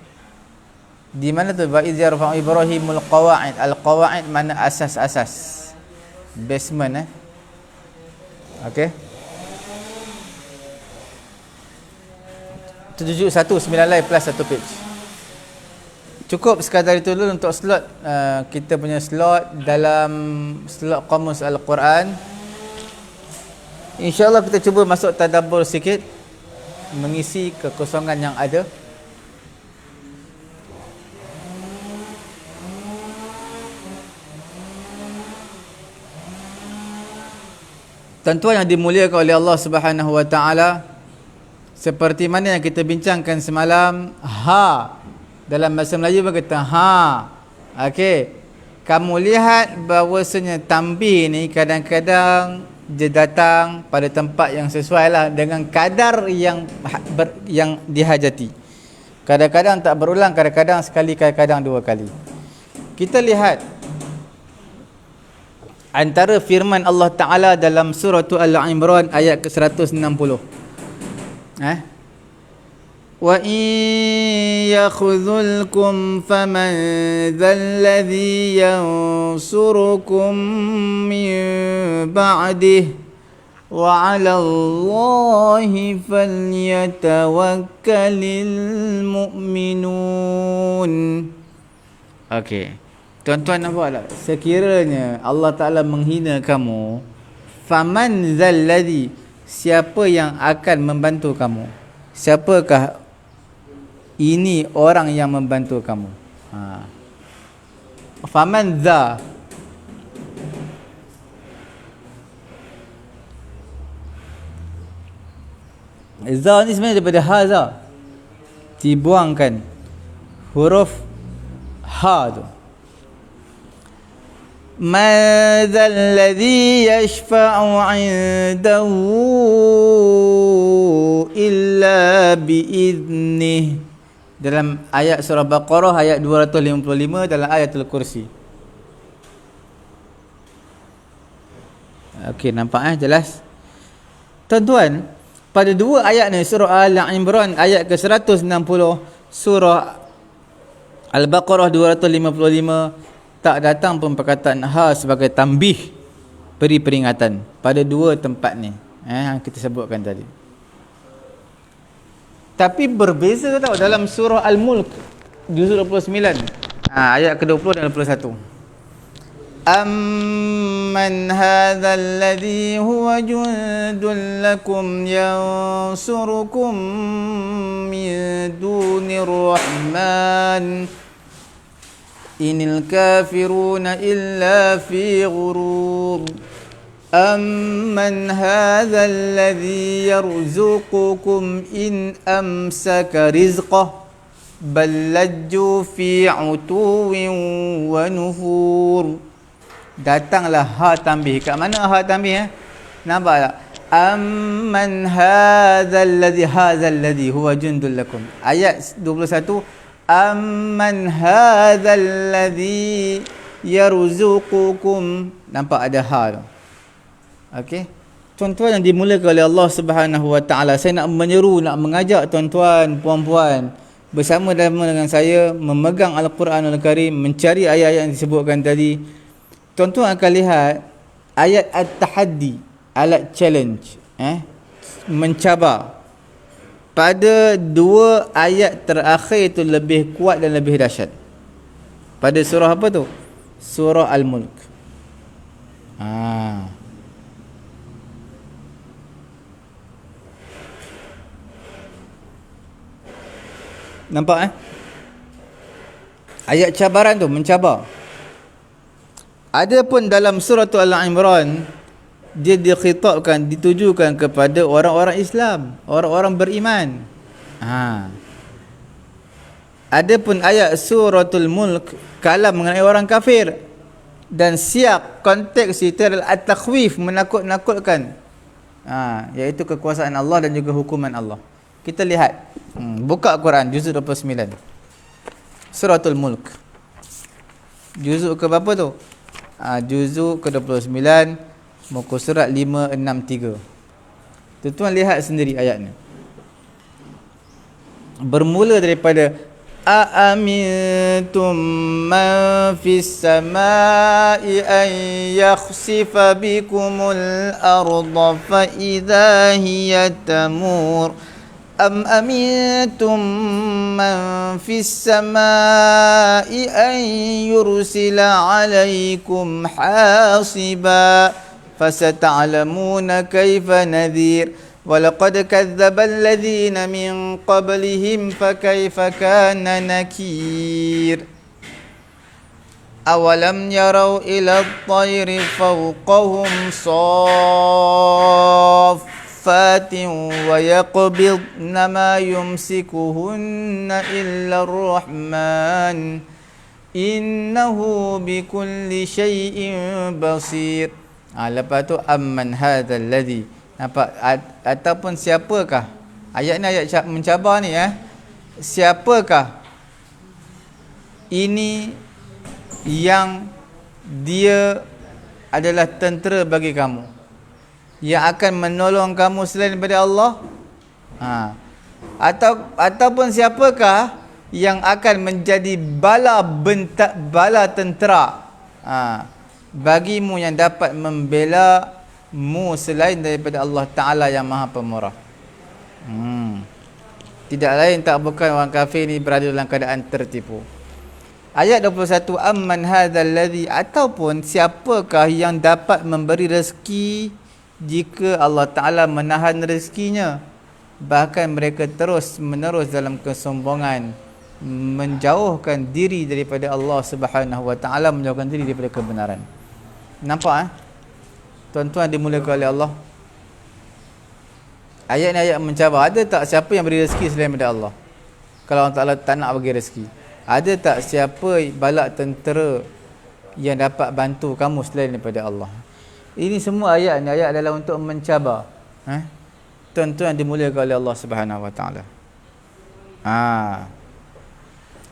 Di mana tu wa idh yarfa'u Ibrahimul qawa'id? Al-qawa'id mana asas-asas. Basement Okey. 719 plus 1 page. Cukup sekadar itu dulu untuk slot kita punya slot dalam slot Qamus Al-Quran. InsyaAllah kita cuba masuk tadabbur sikit, mengisi kekosongan yang ada. Tuan-tuan yang dimuliakan oleh Allah Subhanahu wa taala, seperti mana yang kita bincangkan semalam, dalam bahasa Melayu berkata okey, kamu lihat bahawasanya tanbih ni kadang-kadang dia datang pada tempat yang sesuai lah, dengan kadar yang dihajati. Kadang-kadang tak berulang, kadang-kadang sekali, kadang-kadang dua kali. Kita lihat antara firman Allah Ta'ala dalam surah Al-Imran ayat ke-160. Wa in yakhudhulkum faman dhalladhi yansurukum min ba'dih wa 'ala Allahi falyatawakkalul mu'minun. Okey. Tuan-tuan nampak tak? Sekiranya Allah Ta'ala menghina kamu, faman zalladhi, siapa yang akan membantu kamu? Siapakah ini orang yang membantu kamu? Faman za, za ni sebenarnya daripada haza, dibuangkan huruf ha tu. Madzal ladzi yashfa'u 'indahu illa bi'idnih. Dalam ayat surah Baqarah ayat 255, dalam ayatul kursi. Okey, nampak jelas? Tuan-tuan, pada dua ayat ni, surah Al-Imran ayat ke-160, surah Al-Baqarah 255, tak datang pun perkataan sebagai tambih, beri peringatan, pada dua tempat ni yang kita sebutkan tadi. Tapi berbeza tau dalam surah Al-Mulk juz 29 ayat ke-20 dan 21. Amman hadzal ladzi huwa jundul lakum yansurukum min dunir rahman inil kafiruna illa fi ghurur. Amman hadzal ladzi yarzuqukum in amsaka rizqah bal lajju fi utuwin wa nufur. Datanglah tambih. Kat mana tambih? Nampak tak? Amman hadzal ladzi huwa jundul lakum. Ayat 21, amman hadzal ladzi yarzuqukum. Nampak ada tu. Okey. Tuan-tuan yang dimuliakan oleh Allah Subhanahu wa taala, saya nak menyeru, nak mengajak tuan-tuan, puan-puan bersama dengan saya memegang Al-Quranul Karim, mencari ayat-ayat yang disebutkan tadi. Tuan-tuan akan lihat ayat at-tahaddi, alat challenge, mencabar. Pada dua ayat terakhir itu lebih kuat dan lebih dahsyat. Pada surah apa tu? Surah Al-Mulk. Nampak ayat cabaran tu, mencabar. Adapun dalam surah Al-Imran, dia dikhitabkan, ditujukan kepada orang-orang Islam, orang-orang beriman. Adapun ayat suratul Mulk kalam mengenai orang kafir, dan siap konteks itu adalah at-takhwif, menakut-nakutkan, iaitu kekuasaan Allah dan juga hukuman Allah. Kita lihat, buka Quran juzuk 29, suratul Mulk, juzuk ke berapa tu? Juzuk ke-29, muka surat 563. Tuan-tuan lihat sendiri ayatnya. Bermula daripada aamintum man fis samai an yakhsifa bikumul arda fa idza hiya tamur. Am amintum man fis samai an yursila alaikum hasiba fasata'lamuna kaifa nadhir walaqad kadzdzaba alladhina min qablihim fakaifa kana nakir. awalam yarau ila at-tayri fawqahum saffatin wa yaqbidna ma yumsikuhunna illa ar-rahman innahu bikulli syai'in basir. Lepas tu amman hadzal ladzi, nampak? Ataupun siapakah, ayat ni ayat mencabar ni, siapakah ini yang dia adalah tentera bagi kamu, yang akan menolong kamu selain daripada Allah? Ataupun siapakah yang akan menjadi bala tentera bagimu, yang dapat membela mu selain daripada Allah Ta'ala yang Maha Pemurah? Tidak lain tak bukan orang kafir ni berada dalam keadaan tertipu. Ayat 21, amman hadzal ladzi, ataupun siapakah yang dapat memberi rezeki jika Allah Ta'ala menahan rezekinya, bahkan mereka terus menerus dalam kesombongan, menjauhkan diri daripada Allah Subhanahu wa Ta'ala, menjauhkan diri daripada kebenaran. Nampak tuan-tuan dimuliakan oleh Allah? Ayat ni ayat mencabar. Ada tak siapa yang beri rezeki selain daripada Allah? Kalau Allah Ta'ala tak nak bagi rezeki, ada tak siapa balak tentera yang dapat bantu kamu selain daripada Allah? Ini semua ayat ni ayat adalah untuk mencabar tuan-tuan dimuliakan oleh Allah Subhanahu wa Ta'ala.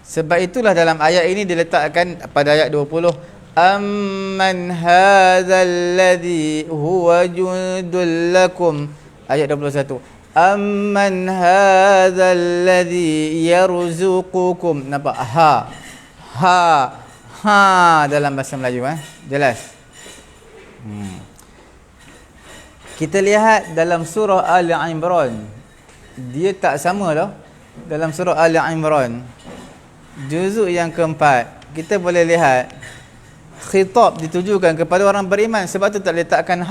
Sebab itulah dalam ayat ini diletakkan pada ayat 20, amman hadzal ladzi huwa jundul lakum. Ayat 21, amman hadzal ladzi yarzuqukum. Nampak? Ha dalam bahasa Melayu, jelas. Kita lihat dalam surah Ali Imran, dia tak sama dah. Dalam surah Ali Imran juzuk yang keempat, kita boleh lihat khitab ditujukan kepada orang beriman, sebab tu tak letakkan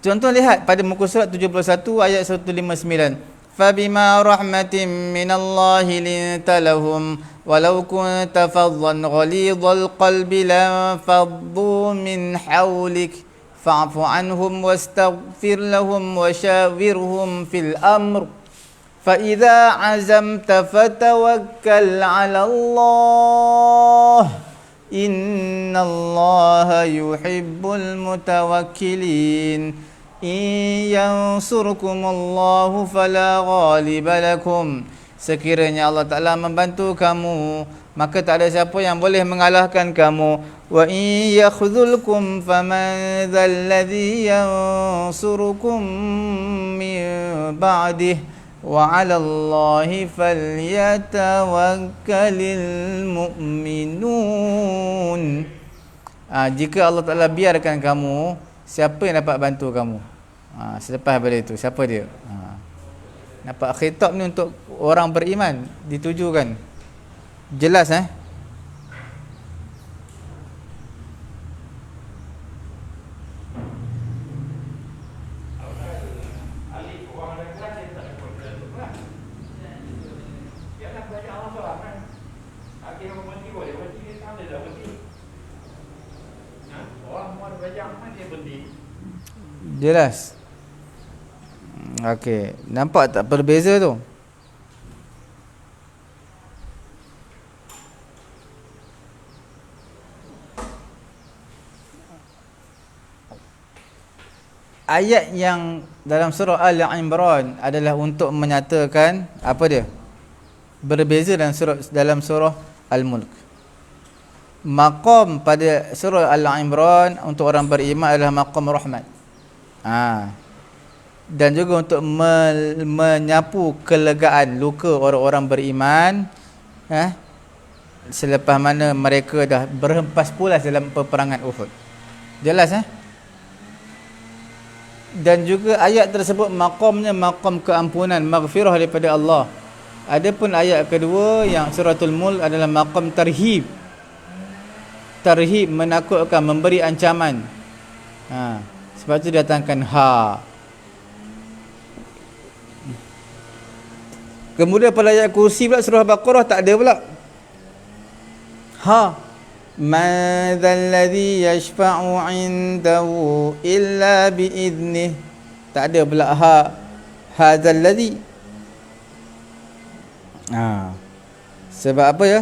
Tuan-tuan lihat pada muka surat 71 ayat 159, fabima rahmatin minallahi linta lahum walau kunta faddan ghalidhal qalbi lam faddu min hawlik fa'fu anhum wastaghfir lahum washawirhum fil amr فَإِذَا عَزَمْتَ فَتَوَكَّلْ عَلَى اللَّهِ إِنَّ اللَّهَ يُحِبُّ الْمُتَوَكِّلِينَ إِنْ يَنْصُرْكُمُ اللَّهُ فَلَا غَالِبَ لَكُمْ. Sekiranya Allah Ta'ala membantu kamu, maka tak ada siapa yang boleh mengalahkan kamu. وَإِنْ يَخْذُلْكُمْ فَمَنْ ذَا الَّذِي يَنْصُرُكُمْ مِنْ بَعْدِهِ وَعَلَى اللَّهِ فَلْيَتَوَكَّلِ الْمُؤْمِنُونَ. Jika Allah Ta'ala biarkan kamu, siapa yang dapat bantu kamu? Selepas daripada itu, siapa dia? Nampak khitab ni untuk orang beriman ditujukan. Jelas Jelas. Okey, nampak tak berbeza tu? Ayat yang dalam surah Al-Imran adalah untuk menyatakan apa dia? Berbeza dalam surah Al-Mulk. Maqam pada surah Al-Imran untuk orang beriman adalah maqam rahmat. Dan juga untuk menyapu kelegaan luka orang-orang beriman selepas mana mereka dah berhempas pulas dalam peperangan Uhud. Jelas Dan juga ayat tersebut maqamnya maqam keampunan, maghfirah daripada Allah. Adapun ayat kedua yang suratul Mulk adalah maqam tarhib. Tarhib, menakutkan, memberi ancaman. Sebab tu datangkan Kemudian pada ayat kursi pula surah Baqarah tak ada pula. Ha. Man dhal ladzi yashfa'u 'indahu illa bi'idnih. Tak ada pula ha. Hadzal ladzi. Sebab apa ya?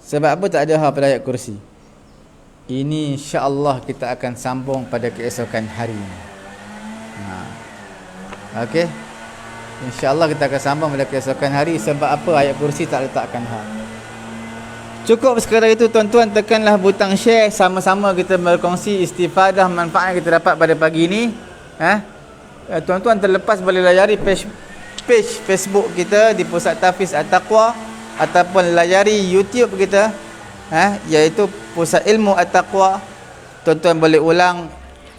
Sebab apa tak ada ha pada ayat kursi? Ini insya-Allah kita akan sambung pada keesokan hari. Okey. InsyaAllah kita akan sambung pada keesokan hari. Sebab apa ayat kursi tak letakkan ha. Cukup sekadar itu tuan-tuan, tekanlah butang share. Sama-sama kita berkongsi istifadah manfaat yang kita dapat pada pagi ini. Tuan-tuan terlepas boleh layari page Facebook kita di Pusat Tahfiz At-Taqwa, ataupun layari YouTube kita, iaitu Pusat Ilmu At-Taqwa. Tuan-tuan boleh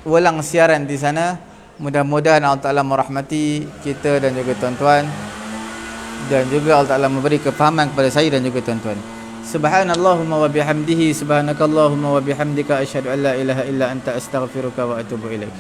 ulang siaran di sana. Mudah-mudahan Allah Ta'ala merahmati kita dan juga tuan-tuan, dan juga Allah Ta'ala memberi kefahaman kepada saya dan juga tuan-tuan. Subhanallahumma wa bihamdihi, subhanakallahumma wa bihamdika, asyhadu an la ilaha illa anta, astaghfiruka wa atubu ilaik.